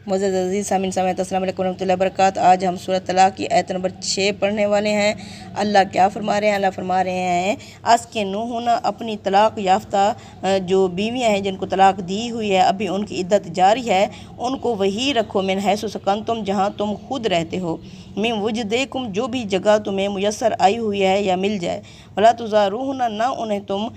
मुअज़्ज़ज़ अज़ीज़ सामीन सामईन अस्सलामु अलैकुम रहमतुल्लाहि व बरकातहू। आज हम सूरह तलाक की आयत नंबर 6 पढ़ने वाले हैं। अल्लाह क्या फरमा रहे हैं? अल्लाह फरमा रहे हैं अस्किनूहुन्ना, अपनी तलाक याफ्ता जो बीवियाँ हैं जिनको तलाक दी हुई है, अभी उनकी इद्दत जारी है, उनको वही रखो मिन हैसु सकनतुम, जहाँ तुम खुद रहते हो, मिन वुजदिकुम, जो भी जगह तुम्हें मुयस्सर आई हुई है या मिल जाए, वला तुज़ारूहुन्ना, ना उन्हें तुम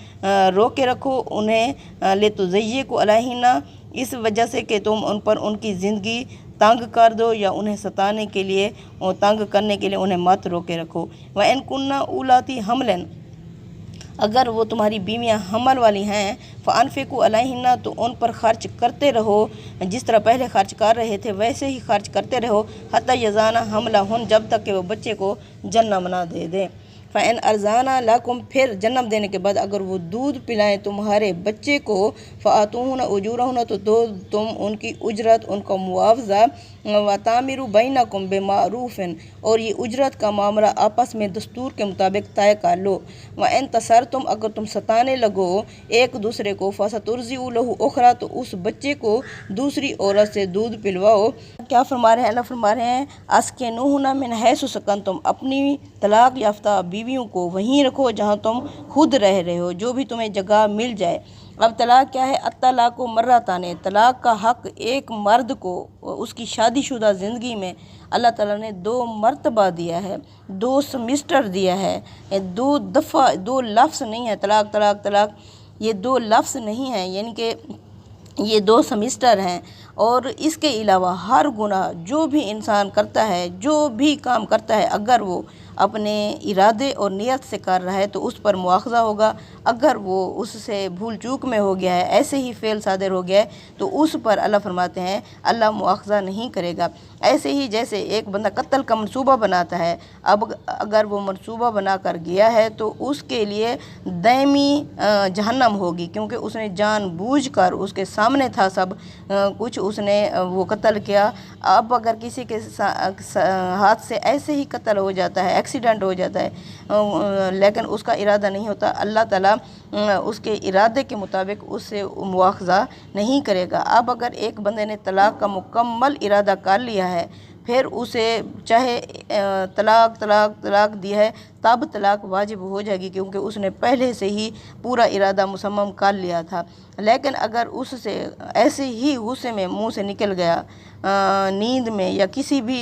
रोके रखो, उन्हें लितुज़य्यिकू अलैहिन्ना, इस वजह से कि तुम उन पर उनकी ज़िंदगी तंग कर दो या उन्हें सताने के लिए और तंग करने के लिए उन्हें मत रोके रखो। व इन कुन्ना उलाती हमलन, अगर वो तुम्हारी बीवियाँ हमल वाली हैं, फ़अनफ़िकू अलैहिन्ना, तो उन पर खर्च करते रहो, जिस तरह पहले खर्च कर रहे थे वैसे ही खर्च करते रहो, हत्ता यज़ाना हमलहुन, जब तक कि वो बच्चे को जन्म ना दे दें। फ़इन अर्ज़ाना लकुम, फिर जन्म देने के बाद अगर वो दूध पिलाएं तुम्हारे बच्चे को, फ़आतूहुन्ना उजूरहुन्ना, तो दो तुम उनकी उजरत, उनका मुआवजा, व तामिरू बैनकुम बिमारूफ़िन, और ये उजरत का मामला आपस में दस्तूर के मुताबिक तय कर लो। व इन तसरतुम, अगर तुम सताने लगो एक दूसरे को, फ़सतुर्ज़िउ लहू उखरा, तो उस बच्चे को दूसरी औरत से दूध पिलवाओ। क्या फरमा रहे हैं? अल्लाह फरमा रहे हैं अस्किनूहुन्ना मिन हैसु सकनतुम, अपनी तलाक याफ्ता बीवियों को वहीं रखो जहाँ तुम खुद रह रहे हो, जो भी तुम्हें जगह मिल जाए। अब तलाक क्या है? अत्तलाक को मर्रताने, तलाक का हक़ एक मर्द को उसकी शादीशुदा ज़िंदगी में अल्लाह ताला ने 2 मरतबा दिया है, 2 सेमिस्टर दिया है, 2 दफ़ा, 2 लफ्ज़ नहीं है तलाक तलाक तलाक, ये 2 लफ्ज़ नहीं हैं, यानी कि ये 2 सेमिस्टर हैं। और इसके अलावा हर गुनाह जो भी इंसान करता है, जो भी काम करता है, अगर वो अपने इरादे और नियत से कर रहा है तो उस पर मुआखज़ा होगा। अगर वो उससे भूल चूक में हो गया है, ऐसे ही फ़ेल सादिर हो गया है, तो उस पर अल्लाह फरमाते हैं अल्लाह मुआखज़ा नहीं करेगा। ऐसे ही जैसे एक बंदा कत्ल का मनसूबा बनाता है, अब अगर वो मनसूबा बना कर गया है तो उसके लिए दायमी जहन्नम होगी, क्योंकि उसने जानबूझकर, उसके सामने था सब कुछ, उसने वो कत्ल किया। अब अगर किसी के हाथ से ऐसे ही कत्ल हो जाता है, एक्सीडेंट हो जाता है, लेकिन उसका इरादा नहीं होता, अल्लाह ताला उसके इरादे के मुताबिक उससे मुआखज़ा नहीं करेगा। अब अगर एक बंदे ने तलाक का मुकम्मल इरादा कर लिया है, फिर उसे चाहे तलाक तलाक तलाक दी है, तब तलाक वाजिब हो जाएगी, क्योंकि उसने पहले से ही पूरा इरादा मुसम्मम कर लिया था। लेकिन अगर उससे ऐसे ही गुस्से में मुंह से निकल गया, नींद में या किसी भी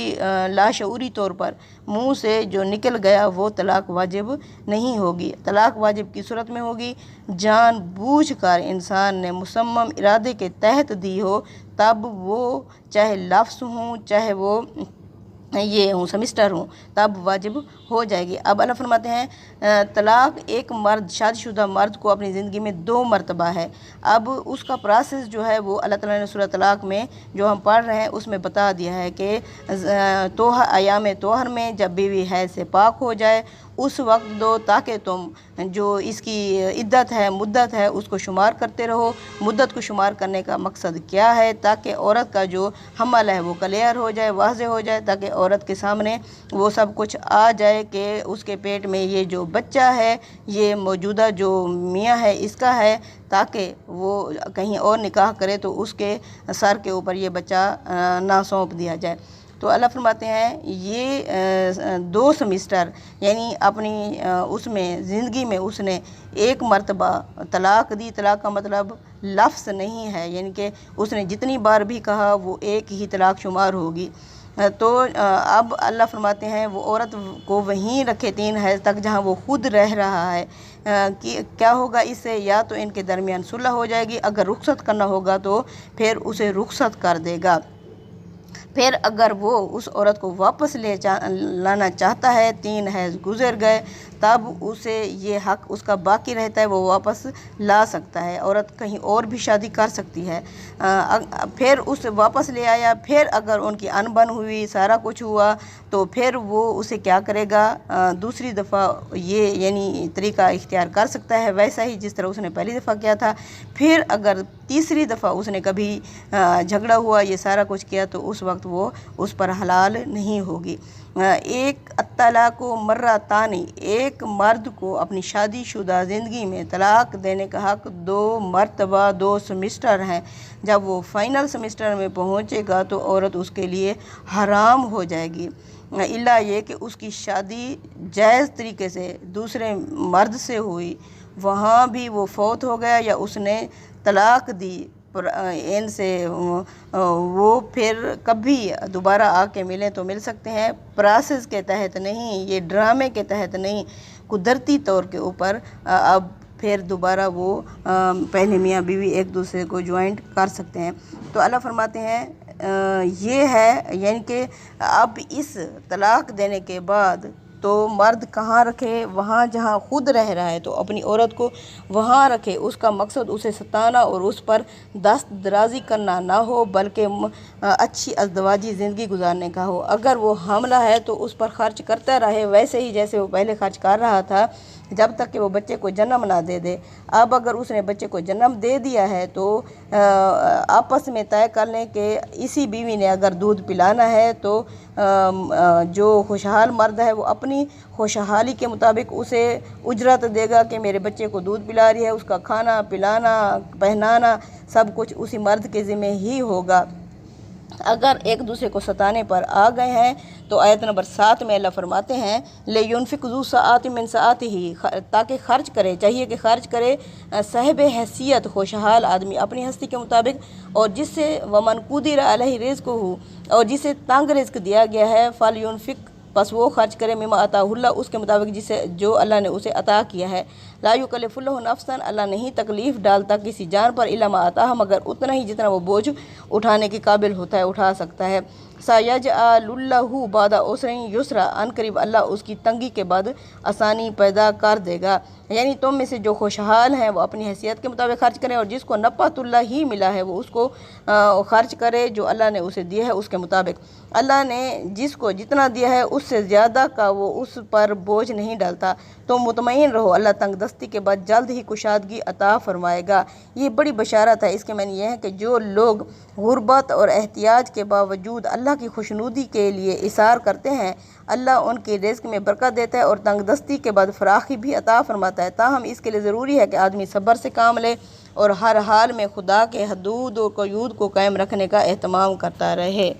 लाशऊरी तौर पर मुंह से जो निकल गया, वो तलाक वाजिब नहीं होगी। तलाक वाजिब की सूरत में होगी जानबूझकर इंसान ने मुसम्मम इरादे के तहत दी हो, तब वो चाहे लफ्ज़ हों, चाहे वो ये हूँ सेमिस्टर हूँ, तब वाजिब हो जाएगी। अब अल्लाह फरमाते हैं तलाक एक मर्द, शादीशुदा मर्द को अपनी ज़िंदगी में 2 मरतबा है। अब उसका प्रोसेस जो है वो अल्लाह ताला ने सूरह तलाक में जो हम पढ़ रहे हैं उसमें बता दिया है कि तोहर अयाम तोहर में जब बीवी हैज़ से पाक हो जाए उस वक्त दो, ताकि तुम जो इसकी इद्दत है, मुद्दत है, उसको शुमार करते रहो। मुद्दत को शुमार करने का मकसद क्या है? ताकि औरत का जो हमल है वो क्लियर हो जाए, वाज़े हो जाए, ताकि औरत के सामने वो सब कुछ आ जाए कि उसके पेट में ये जो बच्चा है ये मौजूदा जो मियाँ है इसका है, ताकि वो कहीं और निकाह करे तो उसके सर के ऊपर ये बच्चा ना सौंप दिया जाए। तो अल्लाह फरमाते हैं ये 2 सेमिस्टर, यानी अपनी उसमें ज़िंदगी में उसने 1 मरतबा तलाक दी। तलाक का मतलब लफ्ज़ नहीं है, यानी कि उसने जितनी बार भी कहा वो एक ही तलाक शुमार होगी। तो अब अल्लाह फरमाते हैं वो औरत को वहीं रखे 3 हैज़ तक जहाँ वो खुद रह रहा है। कि क्या होगा इससे? या तो इनके दरमियान सुलह हो जाएगी, अगर रुखसत करना होगा तो फिर उसे रुखसत कर देगा। फिर अगर वो उस औरत को वापस लाना चाहता है, 3 हैज़ गुज़र गए, तब उसे ये हक़ उसका बाकी रहता है, वो वापस ला सकता है। औरत कहीं और भी शादी कर सकती है। फिर उसे वापस ले आया, फिर अगर उनकी अनबन हुई, सारा कुछ हुआ, तो फिर वो उसे क्या करेगा? दूसरी दफ़ा ये यानी तरीका इख्तियार कर सकता है, वैसा ही जिस तरह उसने पहली दफ़ा किया था। फिर अगर तीसरी दफ़ा उसने कभी झगड़ा हुआ, ये सारा कुछ किया, तो उस वक्त वक्त वो उस पर हलाल नहीं होगी। एक तलाक़ मर्रतानी, एक मर्द को अपनी शादीशुदा ज़िंदगी में तलाक़ देने का हक़ 2 मरतबा 2 सेमेस्टर हैं। जब वो फ़ाइनल सेमेस्टर में पहुँचेगा तो औरत उसके लिए हराम हो जाएगी, इल्ला ये कि उसकी शादी जायज़ तरीके से दूसरे मर्द से हुई, वहाँ भी वो फौत हो गया या उसने तलाक़ दी इनसे, वो फिर कभी दोबारा आके मिलें तो मिल सकते हैं, प्रोसेस के तहत नहीं, ये ड्रामे के तहत नहीं, कुदरती तौर के ऊपर अब फिर दोबारा वो पहले मियाँ बीवी एक दूसरे को ज्वाइंट कर सकते हैं। तो अल्लाह फरमाते हैं ये है, यानी कि अब इस तलाक़ देने के बाद तो मर्द कहाँ रखे, वहाँ जहाँ खुद रह रहा है तो अपनी औरत को वहाँ रखे। उसका मकसद उसे सताना और उस पर दस्त दराज़ी करना ना हो, बल्कि अच्छी अज़दवाजी ज़िंदगी गुजारने का हो। अगर वो हामला है तो उस पर ख़र्च करता रहे वैसे ही जैसे वो पहले ख़र्च कर रहा था, जब तक कि वो बच्चे को जन्म ना दे दे। अब अगर उसने बच्चे को जन्म दे दिया है तो आपस में तय कर लें कि इसी बीवी ने अगर दूध पिलाना है तो जो खुशहाल मर्द है वो अपनी खुशहाली के मुताबिक उसे उजरत देगा कि मेरे बच्चे को दूध पिला रही है, उसका खाना पिलाना पहनाना सब कुछ उसी मर्द के ज़िम्मे ही होगा। अगर एक दूसरे को सताने पर आ गए हैं तो आयत नंबर 7 में अल्लाह फरमाते हैं ले युनफिक ज़ू सआत मिन सआतिही, ताकि ख़र्च करे, चाहिए कि ख़र्च करे साहिब हैसियत खुशहाल आदमी अपनी हस्ती के मुताबिक, और जिससे वमन कुदिर अलैहि रिज़्क़ुहु, और जिसे तंग रिज़्क़ दिया गया है, फल युनफिक, बस वो खर्च करे मिमा अताहुल्लाह, उसके मुताबिक जिसे जो अल्लाह ने उसे अता किया है। ला युकल्लिफुल्लाहु नफ्सन, अल्लाह नहीं तकलीफ़ डालता किसी जान पर इल्ला मा अताहा, मगर उतना ही जितना वो बोझ उठाने के काबिल होता है, उठा सकता है। सयजअलुल्लाहु बादा उसरिन युसरा, अनकरीब अल्लाह उसकी तंगी के बाद आसानी पैदा कर देगा। यानी तुम में से जो खुशहाल हैं वो अपनी हैसियत के मुताबिक खर्च करें, और जिसको नफ़अतुल्लाह ही मिला है वो उसको खर्च करे जो अल्लाह ने उसे दिया है उसके मुताबिक। अल्लाह ने जिसको जितना दिया है उससे ज़्यादा का वो उस पर बोझ नहीं डालता। तो मुतमईन रहो, अल्लाह तंगदस्ती के बाद जल्द ही कुशादगी अता फरमाएगा। ये बड़ी बशारत है। इसके मानी यह है कि जो लोग गुर्बत और एहतियाज के बावजूद अल्लाह की खुशनुदी के लिए इसार करते हैं, अल्लाह उनके रिज़्क़ में बरकत देता है और तंगदस्ती के बाद फराखी भी अता फरमाता है। ताहम इसके लिए ज़रूरी है कि आदमी सब्र से काम ले और हर हाल में खुदा के हदूद और क़यूद को कायम रखने का एहतमाम करता रहे।